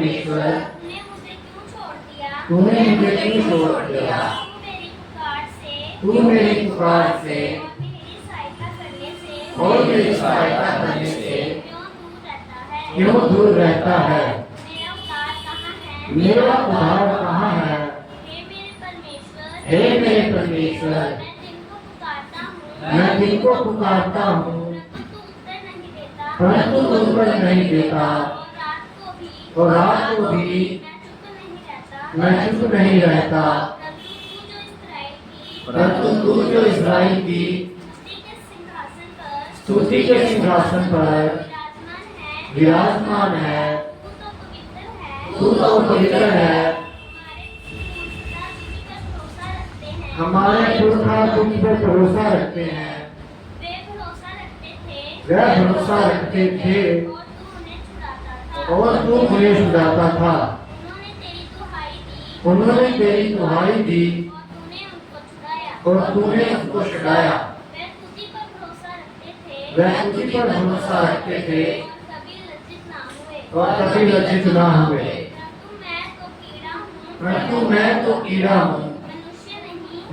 परमेश्वर, तूने मुझे क्यों छोड़ दिया? तू मेरी पुकार से और मेरी सहायता करने से क्यों दूर रहता है? मेरा उद्धार कहाँ है? हे मेरे परमेश्वर, मैं जिनको पुकारता हूँ परंतु तू उत्तर नहीं देता, और रात को भी मैं चुप नहीं रहता। परंतु तू जो इस्राएल की स्तुति के सिंहासन पर विराजमान है, तू तो पवित्र है। हमारे पुरखा तुझ पर भरोसा रखते हैं, वे भरोसा रखते थे और तू उन्हें छुड़ाता था। उन्होंने तेरी दुहाई दी और तूने उनको छुड़ाया। वे तुझी पर भरोसा रखते थे और कभी लज्जित ना हुए। परंतु मैं तो कीड़ा हूँ,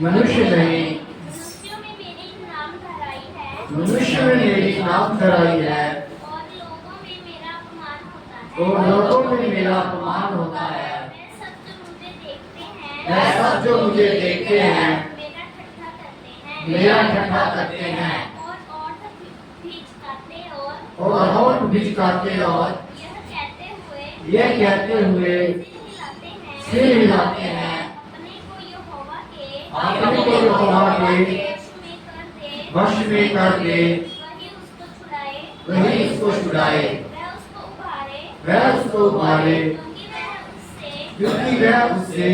मनुष्य नहीं। मनुष्य में मेरी नाम धराई है और लोगों में मेरा अपमान होता है। वे सब जो मुझे देखते हैं मेरा ठट्ठा करते हैं और होठ भिचकाते और ये कहते हुए सिर हिलाते हैं, अपने को यहोवा के वश में कर दे, वही उसको छुड़ाए, वह उसको उबारे, क्योंकि वह उससे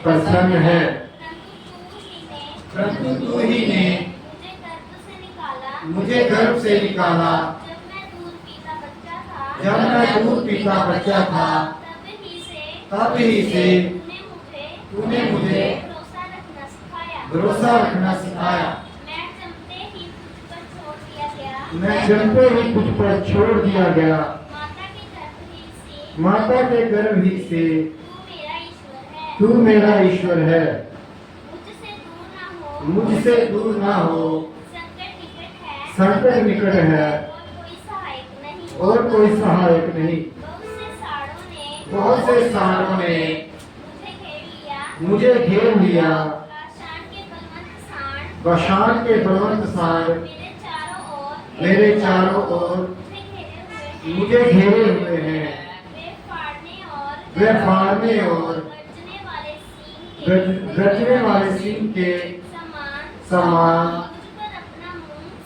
प्रसन्न है। परंतु तू ही ने मुझे गर्भ से निकाला, जब मैं दूध पीता बच्चा था, तब ही से तूने मुझे भरोसा रखना सिखाया। मैं जन्मते ही तुझ पर छोड़ दिया गया, माता के गर्भ ही से तू मेरा ईश्वर है। मुझसे दूर ना हो, संकट निकट है और कोई सहायक नहीं। बहुत से सारों ने मुझे घेर लिया, बशान के बलवंत सार मेरे चारों ओर मुझे घेरे हुए हैं। वे फाड़ने और गरजने वाले सिंह के समान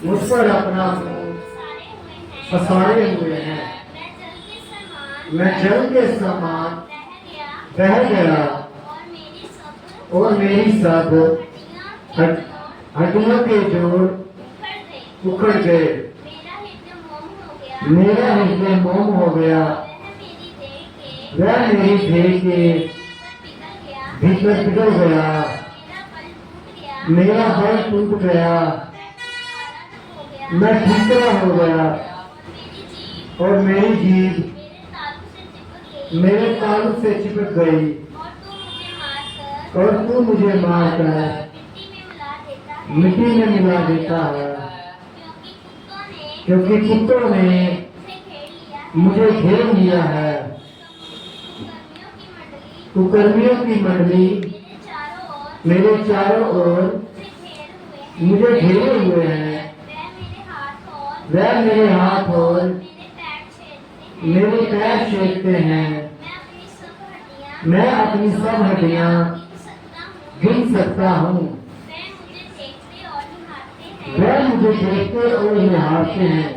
मुझ पर अपना मुंह पसारे हुए हैं। मैं जल के समान बह गया और मेरी सब हड्डियों के जोड़ उखड़ गए। मेरा हृदय मोम हो गया, वह मेरी देह के भीतर पिघल गया। मेरा बल टूट गया, मैं ठिकरा हो गया और मेरी जीभ मेरे तालू से चिपक गई। और तू मुझे मारकर मिट्टी में मिला देता है, क्योंकि कुत्तों ने मुझे घेर लिया है। कुकर्मियों की मंडली मेरे चारों ओर मुझे घेरे हुए हैं। वह मेरे हाथ और मेरे पैर छेदते हैं। मैं अपनी सब हड्डियां गिन सकता हूँ। वह मुझे देखते और निहारते हैं।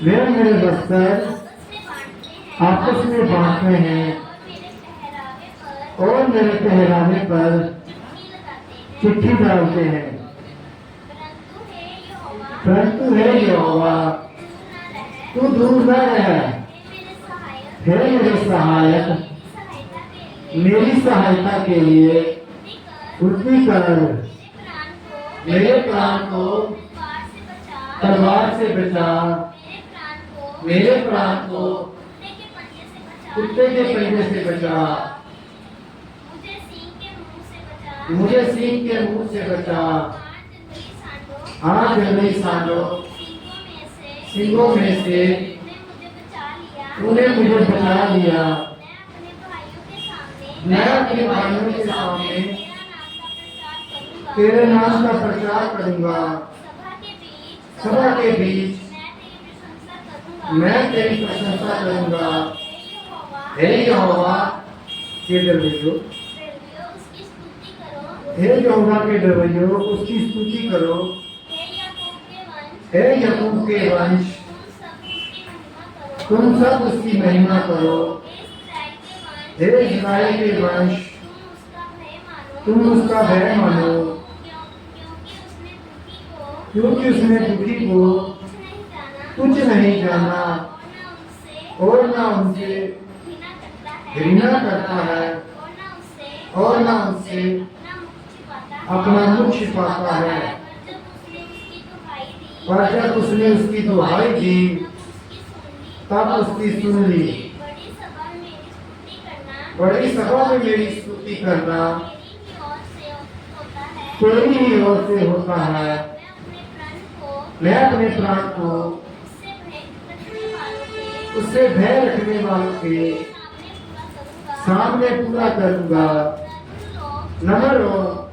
वे मेरे वस्त्र आपस में बांटते हैं और मेरे पहरावे पर चिट्ठी डालते हैं। परंतु हे यहोवा, तू दूर न रह। हे मेरे सहायक, मेरी सहायता के लिए उठती कर। मेरे प्राण को तलवार से बचा, मेरे प्राण को कुत्ते के पंजे से बचा, मुझे सींग के मुंह से बचा, 8 जंगली सांडों, सिंगों में से तूने मुझे बचा लिया। मैं अपने भाइयों के सामने तेरे नाम का प्रचार करूंगा। सभा के बीच मैं तेरी प्रशंसा करूंगा। हे यहोवा के दरबारियों, हे यहोवा के दरबारियों, उसकी स्तुति करो। हे याकूब के वंश, तुम सब उसकी महिमा करो। हे इस्राएल के वंश, तुम उसका भय मानो, क्योंकि उसने दुखी को कुछ नहीं जाना और ना उनसे घृणा करता है और ना उनसे अपना मुख छिपाता है। पर जब उसने उसकी दुहाई दी तब उसकी सुन ली। बड़ी सभा में मेरी स्तुति करना तेरी ही ओर से होता है। मैं अपने प्राण को उससे भय रखने वालों के सामने पूरा करूंगा। नम्र लोग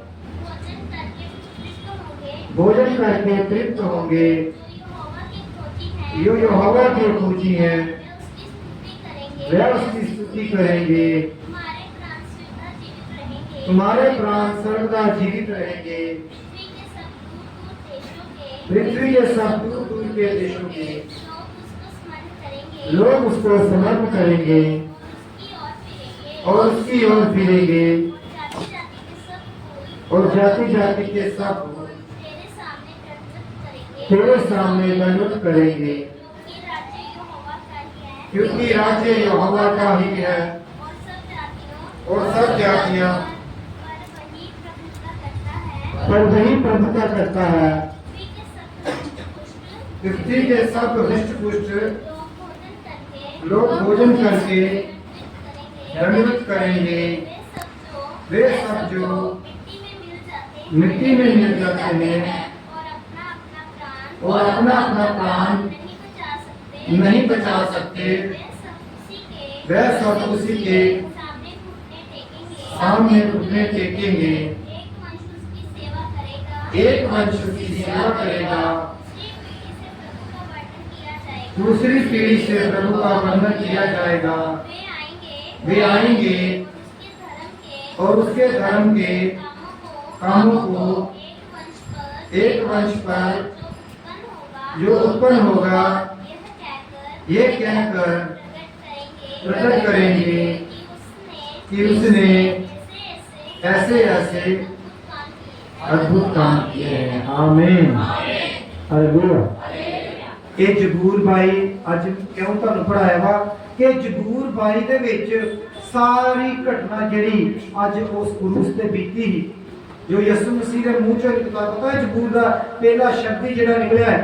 भोजन करके तृप्त होंगे। यो यहोवा के खोजी हैं, वे उसकी स्तुति करेंगे। तुम्हारे प्राण सर्वदा जीवित रहेंगे। पृथ्वी के सब दूर दूर के देशों के लोग उसको समर्पण करेंगे और उसकी ओर फिरेंगे और जाति जाति के सब तेरे सामने दंडवत करेंगे, क्योंकि राज्य यहोवा का ही है और सब जातियां पर वही प्रभुता करता है। पृथ्वी के सब हृष्ट पुष्ट लोग भोजन करके दंडवत करेंगे। वे सब जो मिट्टी में मिल जाते हैं और अपना अपना प्राण नहीं बचा सकते, वे सब उसी के सामने घुटने टेकेंगे। एक वंश उसकी सेवा करेगा, दूसरी पीढ़ी से प्रभु का वर्णन किया जाएगा। वे आएंगे और उसके धर्म के कामों को एक वंश पर जो उत्पन्न होगा ये कहकर प्रकट करेंगे कि उसने ऐसे ऐसे अद्भुत काम किए हैं। आमीन। हालेलुया। ਇਹ ਜਬੂਰ ਬਾਈ ਅੱਜ ਕਿਉਂ ਤੁਹਾਨੂੰ ਪੜਾਇਆ ਵਾ ਕਿ ਜਬੂਰ ਬਾਈ ਦੇ ਵਿੱਚ ਸਾਰੀ ਘਟਨਾ ਜਿਹੜੀ ਅੱਜ ਉਸ ਕਰੂਸ ਤੇ ਬੀਤੀ ਸੀ, ਜੋ ਯਿਸੂ ਮਸੀਹ ਦੇ ਮੂੰਹ ਚੋਂ ਨਿਕਲਿਆ। ਪਤਾ ਹੈ ਜਬੂਰ ਦਾ ਪਹਿਲਾ ਸ਼ਬਦ ਹੀ ਜਿਹੜਾ ਨਿਕਲਿਆ ਹੈ